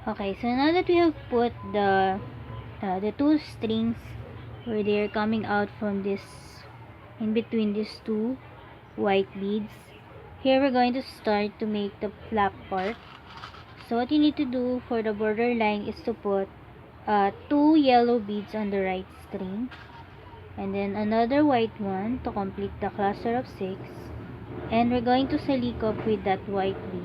Okay, so now that we have put the two strings where they are coming out from this, in between these two white beads, here we're going to start to make the flap part. So what you need to do for the border line is to put two yellow beads on the right string, and then another white one to complete the cluster of 6, and we're going to silicone with that white bead.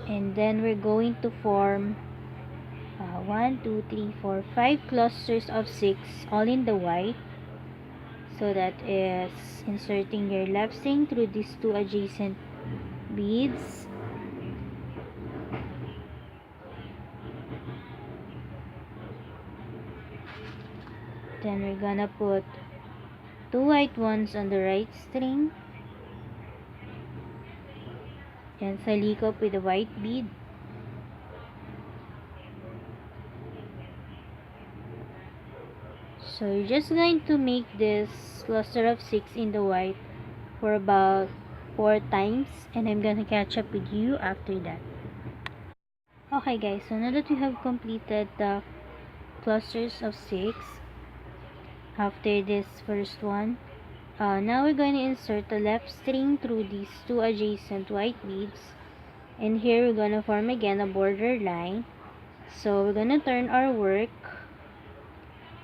And then we're going to form 1, 2, 3, 4, 5 clusters of 6 all in the white. So that is inserting your left string through these two adjacent beads, then we're gonna put two white ones on the right string and silicone with a white bead. So you're just going to make this cluster of 6 in the white for about 4 times, and I'm gonna catch up with you after that. Okay guys, so now that we have completed the clusters of 6 after this first one, now we're going to insert the left string through these two adjacent white beads, and here we're going to form again a border line. So we're going to turn our work,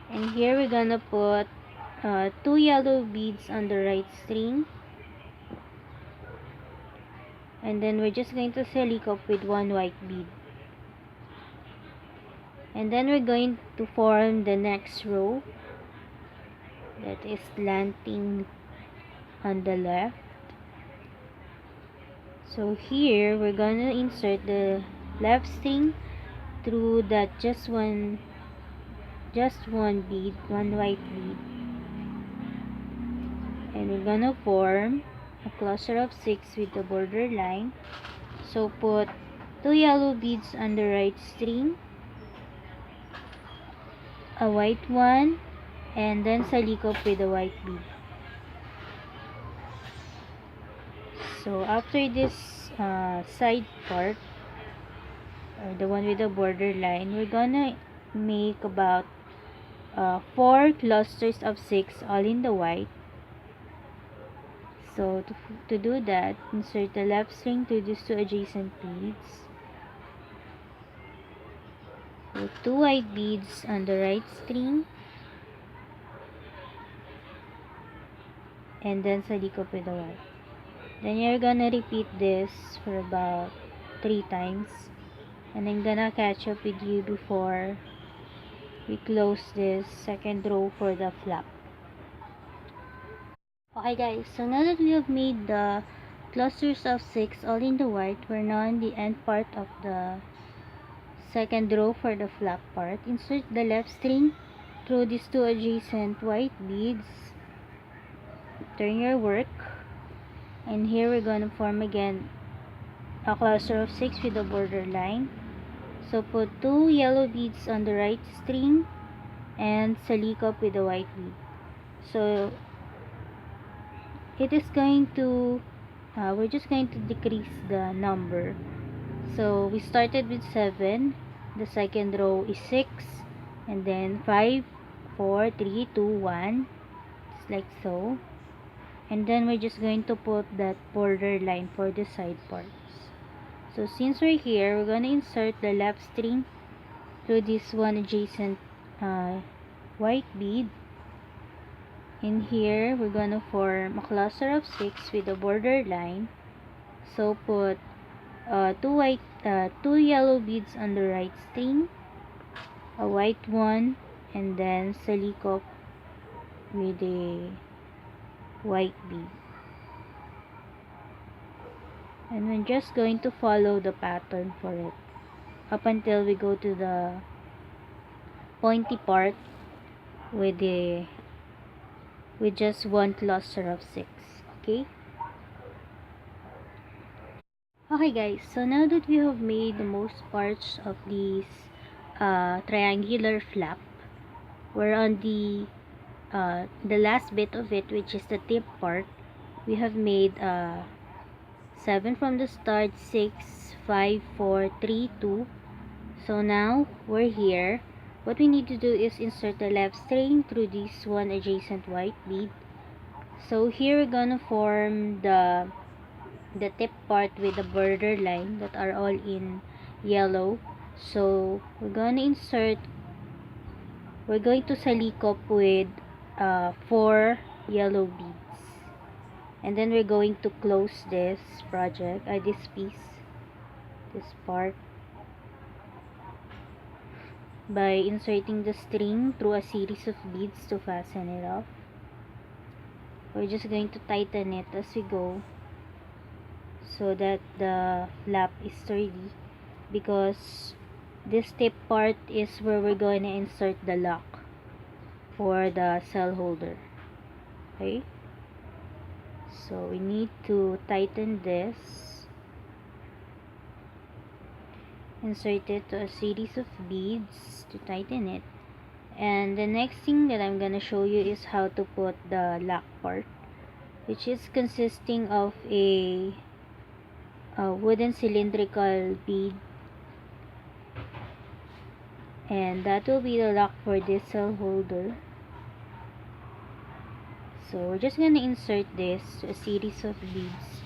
and here we're going to put two yellow beads on the right string, and then we're just going to silicone with one white bead, and then we're going to form the next row that is slanting on the left. So here we're gonna insert the left string through that just one bead, one white bead, and we're gonna form a cluster of 6 with the border line. So put two yellow beads on the right string, a white one, and then silicone with a white bead. So after this side part, or the one with the border line, we're gonna make about 4 clusters of 6 all in the white. So to do that, insert the left string to these two adjacent beads, put two white beads on the right string, and then silicone with the white. Then you're gonna repeat this for about 3 times, and I'm gonna catch up with you before we close this second row for the flap. Okay guys, so now that we have made the clusters of 6 all in the white, we're now in the end part of the second row for the flap part. Insert the left string through these two adjacent white beads, turn your work, and here we're going to form again a cluster of 6 with a border line. So put two yellow beads on the right string and silicone with a white bead. So it is going to we're just going to decrease the number. So we started with 7, the second row is 6, and then 5, 4, 3, 2, 1, just like so. And then we're just going to put that border line for the side parts. So since we're here, we're going to insert the left string through this one adjacent white bead. In here, we're going to form a cluster of 6 with a border line. So put two yellow beads on the right string, a white one, and then silicone with a white bead. And we're just going to follow the pattern for it up until we go to the pointy part with just one cluster of 6. Okay guys, so now that we have made the most parts of this triangular flap, we're on the last bit of it, which is the tip part. We have made 7 from the start, 6, 5, 4, 3, 2. So now we're here. What we need to do is insert the left string through this one adjacent white bead. So here we're gonna form the tip part with the border line that are all in yellow. So we're going to salikop with 4 yellow beads, and then we're going to close this this part, by inserting the string through a series of beads to fasten it off. We're just going to tighten it as we go so that the flap is sturdy, because this tip part is where we're going to insert the lock for the cell holder. Okay, so we need to tighten this, insert it to a series of beads to tighten it. And the next thing that I'm gonna show you is how to put the lock part, which is consisting of a wooden cylindrical bead, and that will be the lock for this cell holder. So we're just gonna insert this to a series of beads,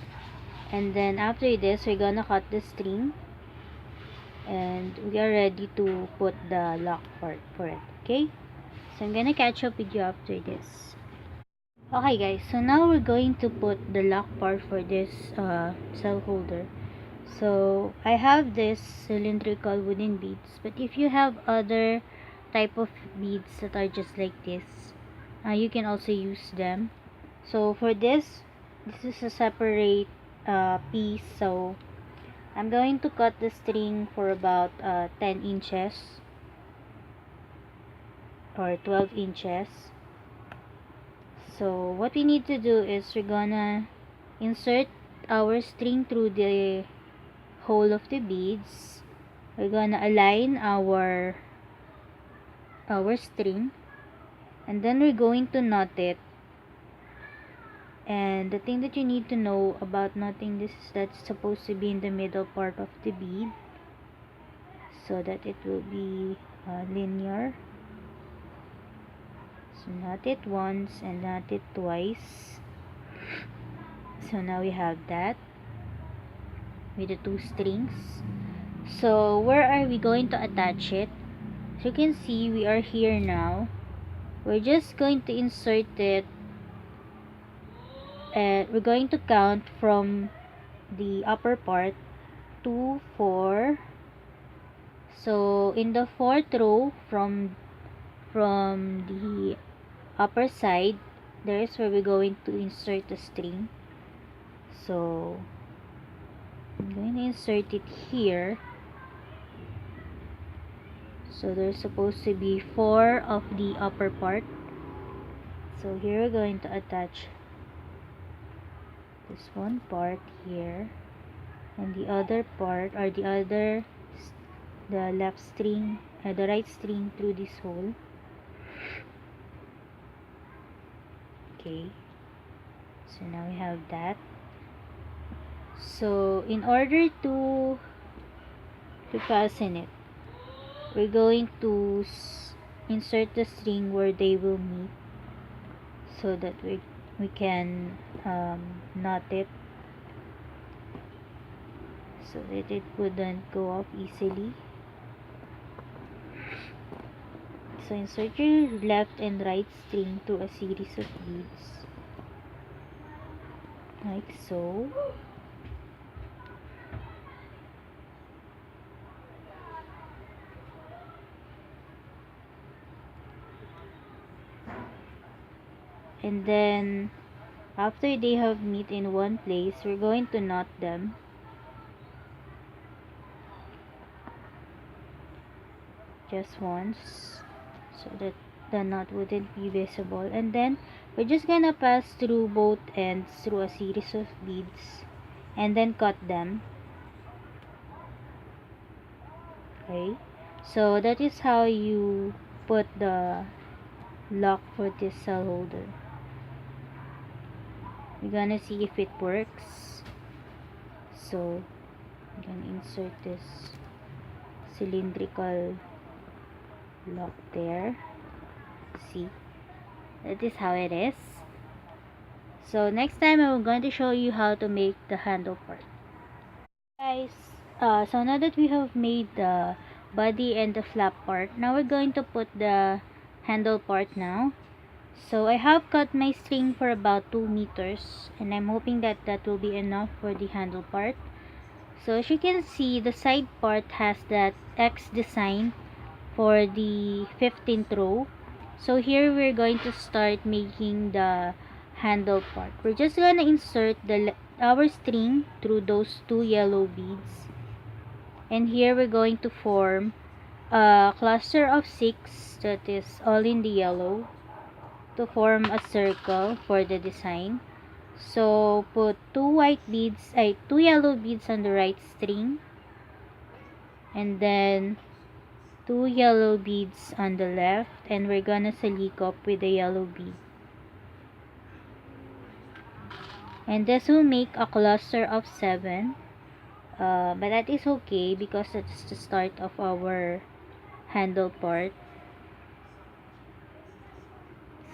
and then after this we're gonna cut the string, and we are ready to put the lock part for it. Okay, so I'm gonna catch up with you after this. Okay guys, so now we're going to put the lock part for this cell holder. So I have this cylindrical wooden beads, but if you have other type of beads that are just like this, you can also use them. So for this is a separate piece, so I'm going to cut the string for about 10 inches or 12 inches. So what we need to do is we're gonna insert our string through the hole of the beads. We're gonna align our string, and then we're going to knot it. And the thing that you need to know about knotting this is that it's supposed to be in the middle part of the bead, so that it will be linear. So knot it once and knot it twice. So now we have that with the 2 strings. So where are we going to attach it? As you can see, we are here now. We're just going to insert it, and we're going to count from the upper part 2, 4. So in the 4th row from the upper side, there is where we're going to insert the string. So I'm going to insert it here. So there's supposed to be 4 of the upper part. So here we're going to attach this one part here, and the other part, or the left string, the right string through this hole. Okay, so now we have that. So in order to fasten it, we're going to insert the string where they will meet, so that we can knot it, so that it wouldn't go off easily. So insert your left and right string through a series of beads, like so. And then after they have meet in one place, we're going to knot them. Just once, so that the knot wouldn't be visible, and then we're just gonna pass through both ends through a series of beads, and then cut them. Okay, so that is how you put the lock for this cell holder. We're gonna see if it works. So I'm gonna insert this cylindrical lock there. See, that is how it is. So next time I'm going to show you how to make the handle part. Guys, so now that we have made the body and the flap part, now we're going to put the handle part now. So I have cut my string for about 2 meters, and I'm hoping that that will be enough for the handle part. So as you can see, the side part has that X design for the 15th row. So here we're going to start making the handle part. We're just gonna insert our string through those 2 yellow beads, and here we're going to form a cluster of 6 that is all in the yellow to form a circle for the design. So put 2 yellow beads on the right string, and then 2 yellow beads on the left, and we're gonna silicop with the yellow bead. And this will make a cluster of 7, but that is okay because that's the start of our handle part.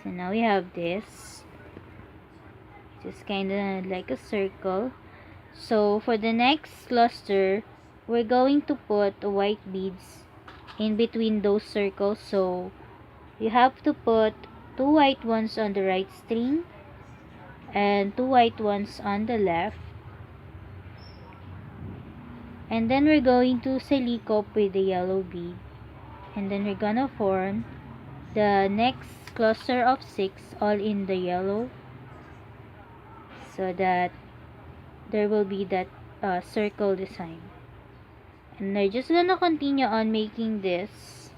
So now we have this, just kinda like a circle. So for the next cluster, we're going to put white beads in between those circles. So you have to put 2 white ones on the right string and 2 white ones on the left, and then we're going to silicop with the yellow bead, and then we're gonna form the next cluster of 6 all in the yellow, so that there will be that circle design. And we're just gonna continue on making this.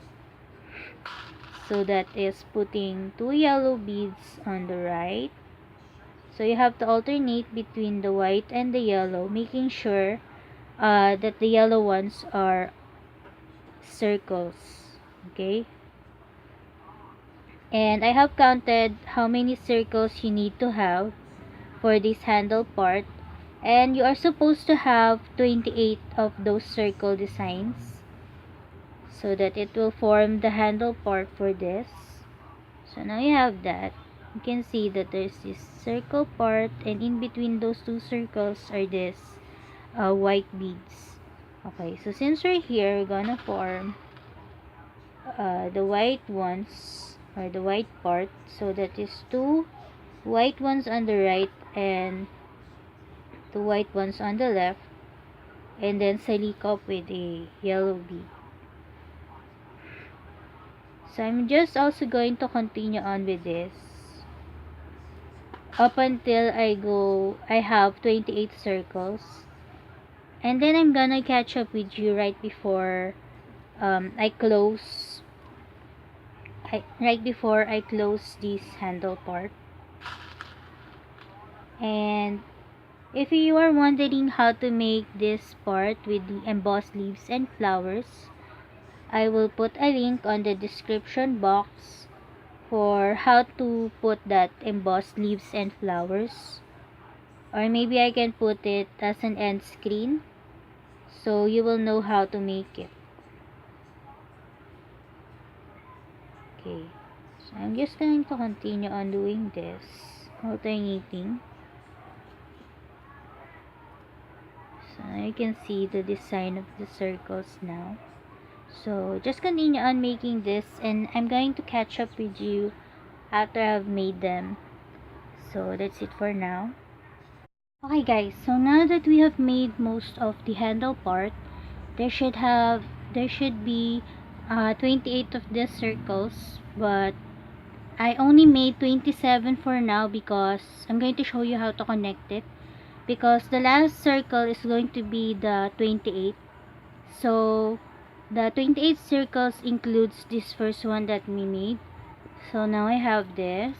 So that is putting 2 yellow beads on the right. So you have to alternate between the white and the yellow, making sure that the yellow ones are circles. Okay? And I have counted how many circles you need to have for this handle part. And you are supposed to have 28 of those circle designs, so that it will form the handle part for this. So now you have that. You can see that there's this circle part, and in between those 2 circles are this white beads. Okay, so since we're here, we're gonna form the white ones, or the white part. So that is 2 white ones on the right and 2 white ones on the left, and then silicop with a yellow bead. So I'm just also going to continue on with this up until I have 28 circles, and then I'm gonna catch up with you right before I close this handle part. And if you are wondering how to make this part with the embossed leaves and flowers, I will put a link on the description box for how to put that embossed leaves and flowers, or maybe I can put it as an end screen so you will know how to make it. Okay, so I'm just going to continue on doing this, alternating. So you can see the design of the circles now. So just continue on making this, and I'm going to catch up with you after I've made them. So that's it for now. Okay guys, so now that we have made most of the handle part, there should be 28 of these circles, but I only made 27 for now because I'm going to show you how to connect it, because the last circle is going to be the 28. So the 28 circles includes this first one that we made. So now I have this.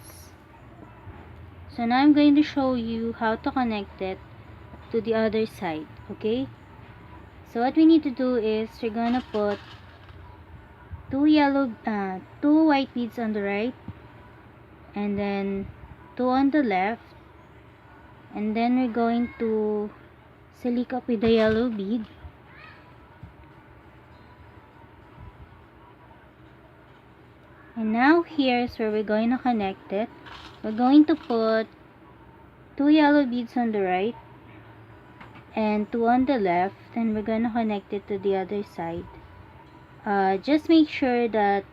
So now I'm going to show you how to connect it to the other side. Okay, so what we need to do is we're gonna put 2 white beads on the right, and then 2 on the left, and then we're going to silicone with the yellow bead. And now here's where we're going to connect it. We're going to put 2 yellow beads on the right and 2 on the left, and we're going to connect it to the other side. Just make sure that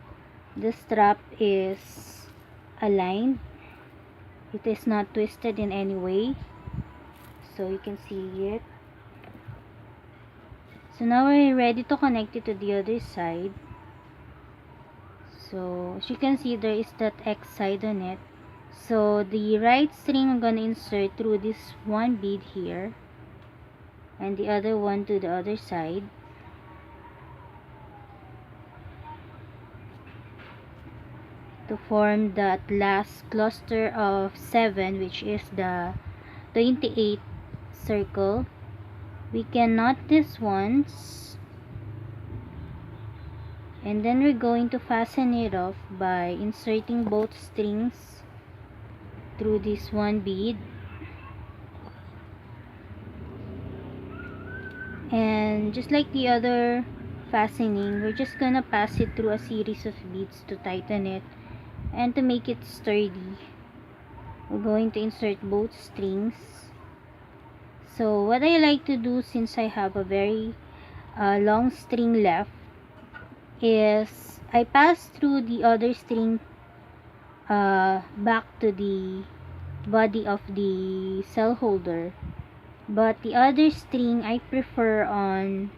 the strap is aligned. It is not twisted in any way, so you can see it. So now we're ready to connect it to the other side. So as you can see, there is that X side on it. So the right string I'm gonna insert through this one bead here, and the other one to the other side. To form that last cluster of 7, which is the 28th circle. We can knot this once, and then we're going to fasten it off by inserting both strings through this one bead. And just like the other fastening, we're just gonna pass it through a series of beads to tighten it and to make it sturdy. We're going to insert both strings. So what I like to do, since I have a very long string left, is I pass through the other string back to the body of the cell holder, but the other string I prefer on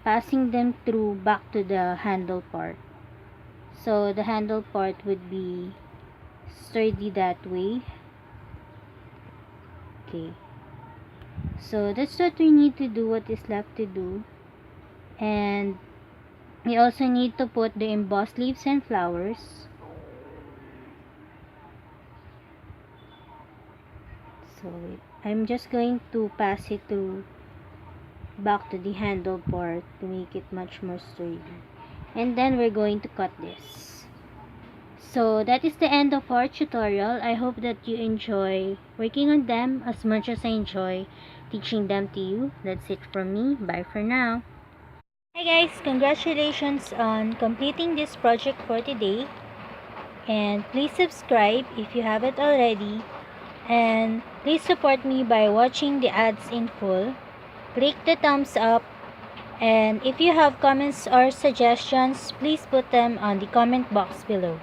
passing them through back to the handle part, so the handle part would be sturdy that way. Okay, so that's what we need to do, what is left to do. And we also need to put the embossed leaves and flowers. So I'm just going to pass it through back to the handle part to make it much more sturdy, and then we're going to cut this. So that is the end of our tutorial. I hope that you enjoy working on them as much as I enjoy teaching them to you. That's it from me. Bye for now. Hi guys, congratulations on completing this project for today, and please subscribe if you haven't already, and please support me by watching the ads in full. Click the thumbs up, and if you have comments or suggestions, please put them on the comment box below.